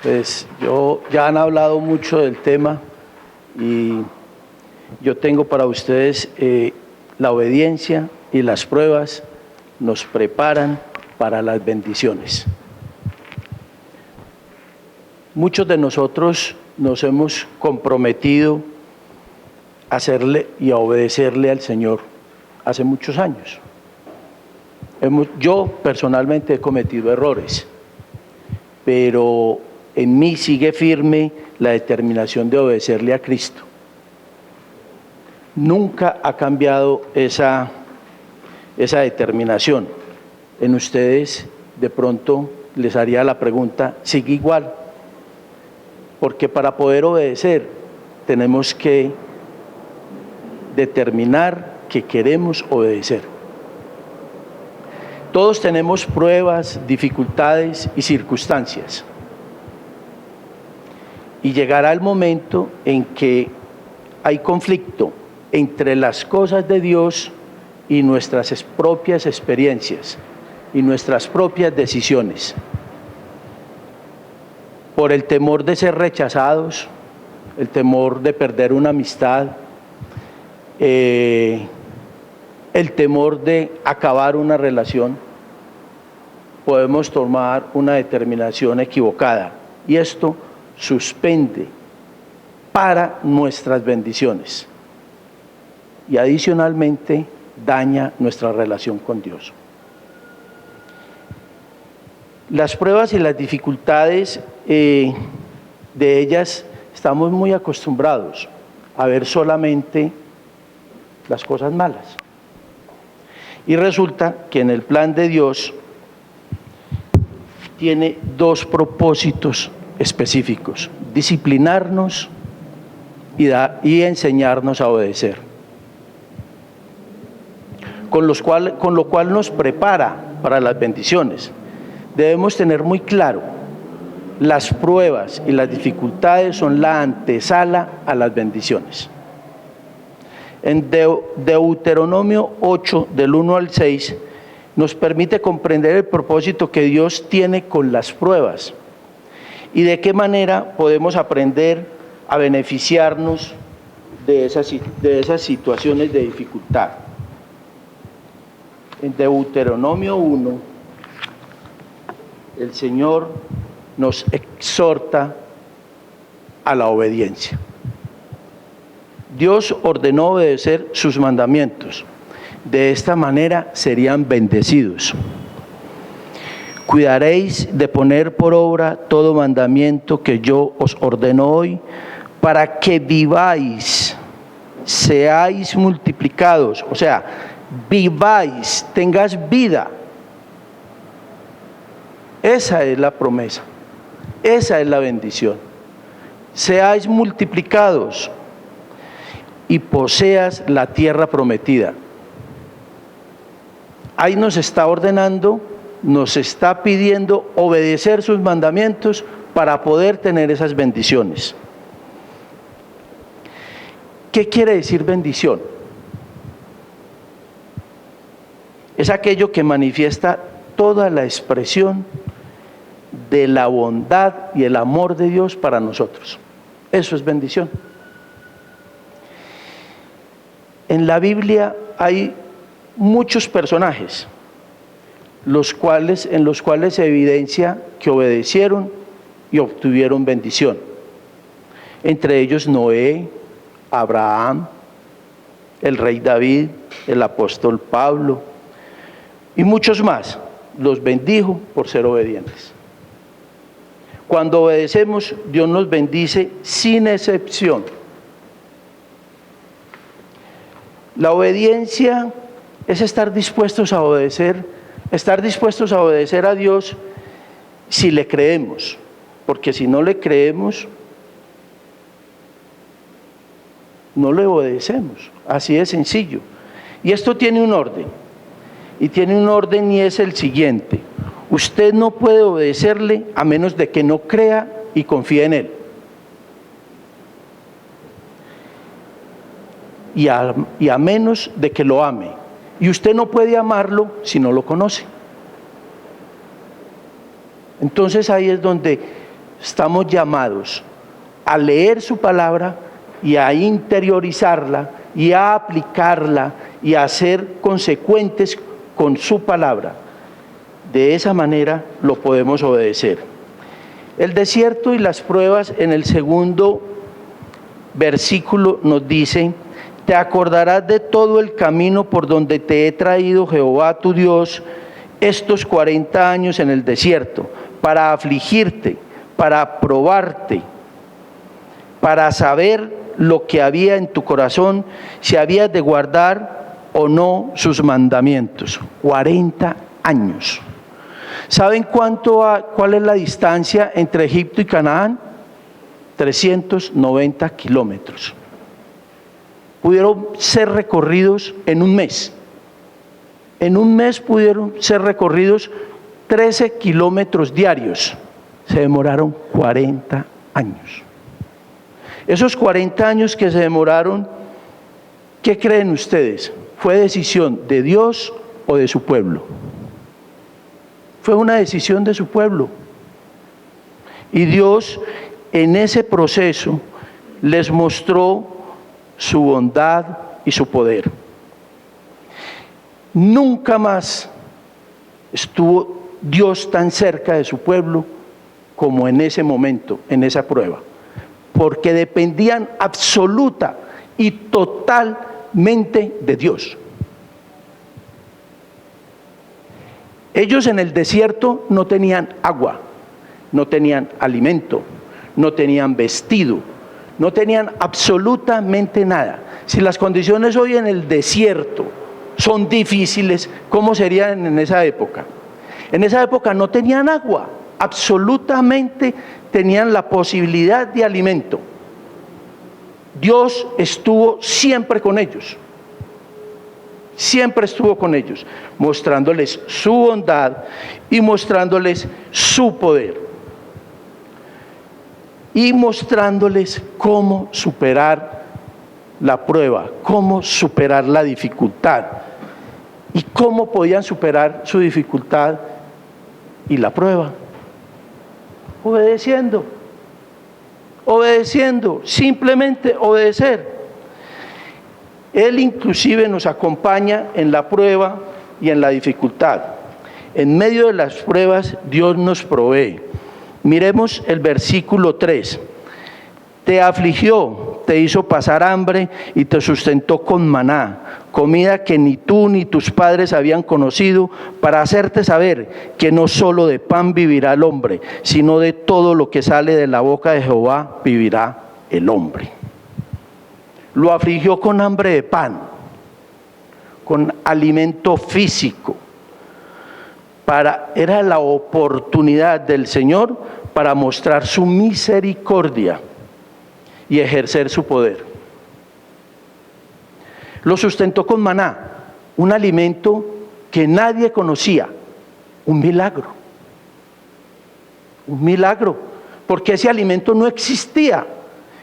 Pues ya han hablado mucho del tema y yo tengo para ustedes la obediencia y las pruebas nos preparan para las bendiciones. Muchos de nosotros nos hemos comprometido a hacerle y a obedecerle al Señor hace muchos años. Yo personalmente he cometido errores, pero en mí sigue firme la determinación de obedecerle a Cristo. Nunca ha cambiado esa determinación. En ustedes de pronto les haría la pregunta, ¿sigue igual? Porque para poder obedecer tenemos que determinar que queremos obedecer. Todos tenemos pruebas, dificultades y circunstancias. Y llegará el momento en que hay conflicto entre las cosas de Dios y nuestras propias experiencias y nuestras propias decisiones. Por el temor de ser rechazados, el temor de perder una amistad, el temor de acabar una relación, podemos tomar una determinación equivocada y esto suspende para nuestras bendiciones y adicionalmente daña nuestra relación con Dios. Las pruebas y las dificultades de ellas estamos muy acostumbrados a ver solamente las cosas malas. Y resulta que en el plan de Dios tiene dos propósitos específicos: disciplinarnos y enseñarnos a obedecer. Con lo cual nos prepara para las bendiciones. Debemos tener muy claro, las pruebas y las dificultades son la antesala a las bendiciones. En Deuteronomio 8, del 1 al 6, nos permite comprender el propósito que Dios tiene con las pruebas y de qué manera podemos aprender a beneficiarnos de esas situaciones de dificultad. En Deuteronomio 1, el Señor nos exhorta a la obediencia. Dios ordenó obedecer sus mandamientos. De esta manera serían bendecidos. Cuidaréis de poner por obra todo mandamiento que yo os ordeno hoy, para que viváis, seáis multiplicados, o sea, viváis, tengas vida. Esa es la promesa, esa es la bendición. Seáis multiplicados y poseas la tierra prometida. Ahí nos está ordenando, nos está pidiendo obedecer sus mandamientos para poder tener esas bendiciones. ¿Qué quiere decir bendición? Es aquello que manifiesta toda la expresión de la bondad y el amor de Dios para nosotros. Eso es bendición. En la Biblia hay muchos personajes en los cuales se evidencia que obedecieron y obtuvieron bendición. Entre ellos Noé, Abraham, el rey David, el apóstol Pablo y muchos más. Los bendijo por ser obedientes. Cuando obedecemos, Dios nos bendice sin excepción. La obediencia es estar dispuestos a obedecer a Dios si le creemos, porque si no le creemos, no le obedecemos, así de sencillo. Y esto tiene un orden, y es el siguiente: usted no puede obedecerle a menos de que no crea y confíe en Él. Y a menos de que lo ame. Y usted no puede amarlo si no lo conoce. Entonces ahí es donde estamos llamados a leer su palabra y a interiorizarla y a aplicarla y a ser consecuentes con su palabra. De esa manera lo podemos obedecer. El desierto y las pruebas, en el segundo versículo nos dice: te acordarás de todo el camino por donde te he traído Jehová tu Dios estos 40 años en el desierto, para afligirte, para probarte, para saber lo que había en tu corazón, si habías de guardar o no sus mandamientos. 40 años. ¿Saben cuál es la distancia entre Egipto y Canaán? 390 kilómetros. Pudieron ser recorridos en un mes. En un mes pudieron ser recorridos 13 kilómetros diarios. Se demoraron 40 años. Esos 40 años que se demoraron, ¿qué creen ustedes? ¿Fue decisión de Dios o de su pueblo? Fue una decisión de su pueblo. Y Dios en ese proceso les mostró su bondad y su poder. Nunca más estuvo Dios tan cerca de su pueblo como en ese momento, en esa prueba, porque dependían absoluta y totalmente de Dios. Ellos en el desierto no tenían agua, no tenían alimento, no tenían vestido, no tenían absolutamente nada. Si las condiciones hoy en el desierto son difíciles, ¿cómo serían en esa época? En esa época no tenían agua, absolutamente tenían la posibilidad de alimento. Dios estuvo siempre con ellos. Siempre estuvo con ellos, mostrándoles su bondad y mostrándoles su poder. Y mostrándoles cómo superar la prueba, cómo superar la dificultad. Y cómo podían superar su dificultad y la prueba. Obedeciendo, simplemente obedecer. Él inclusive nos acompaña en la prueba y en la dificultad. En medio de las pruebas Dios nos provee. Miremos el versículo 3. Te afligió, te hizo pasar hambre y te sustentó con maná, comida que ni tú ni tus padres habían conocido, para hacerte saber que no solo de pan vivirá el hombre, sino de todo lo que sale de la boca de Jehová vivirá el hombre. Lo afligió con hambre de pan, con alimento físico. Era la oportunidad del Señor para mostrar su misericordia y ejercer su poder. Lo sustentó con maná, un alimento que nadie conocía, un milagro, porque ese alimento no existía.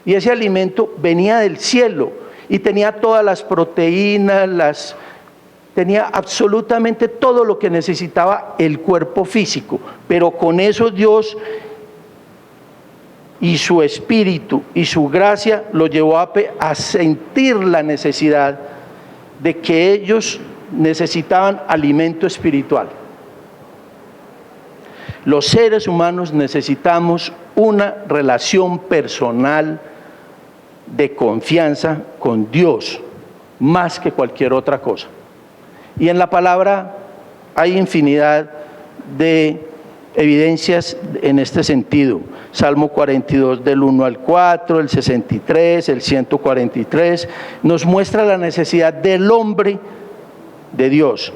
Y ese alimento venía del cielo y tenía todas las proteínas, tenía absolutamente todo lo que necesitaba el cuerpo físico. Pero con eso Dios y su espíritu y su gracia lo llevó a sentir la necesidad de que ellos necesitaban alimento espiritual. Los seres humanos necesitamos una relación personal de confianza con Dios, más que cualquier otra cosa. Y en la palabra hay infinidad de evidencias en este sentido. Salmo 42 del 1 al 4, el 63, el 143, nos muestra la necesidad del hombre de Dios.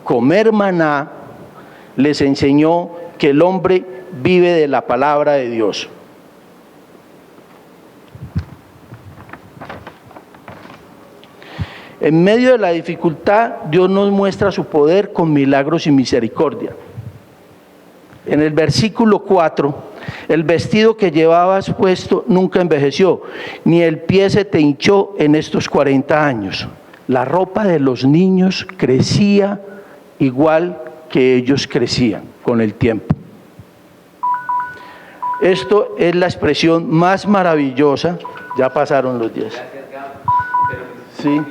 Comer maná les enseñó que el hombre vive de la palabra de Dios. En medio de la dificultad, Dios nos muestra su poder con milagros y misericordia. En el versículo 4, el vestido que llevabas puesto nunca envejeció, ni el pie se te hinchó en estos 40 años. La ropa de los niños crecía igual que ellos crecían con el tiempo. Esto es la expresión más maravillosa. Ya pasaron los días. Sí.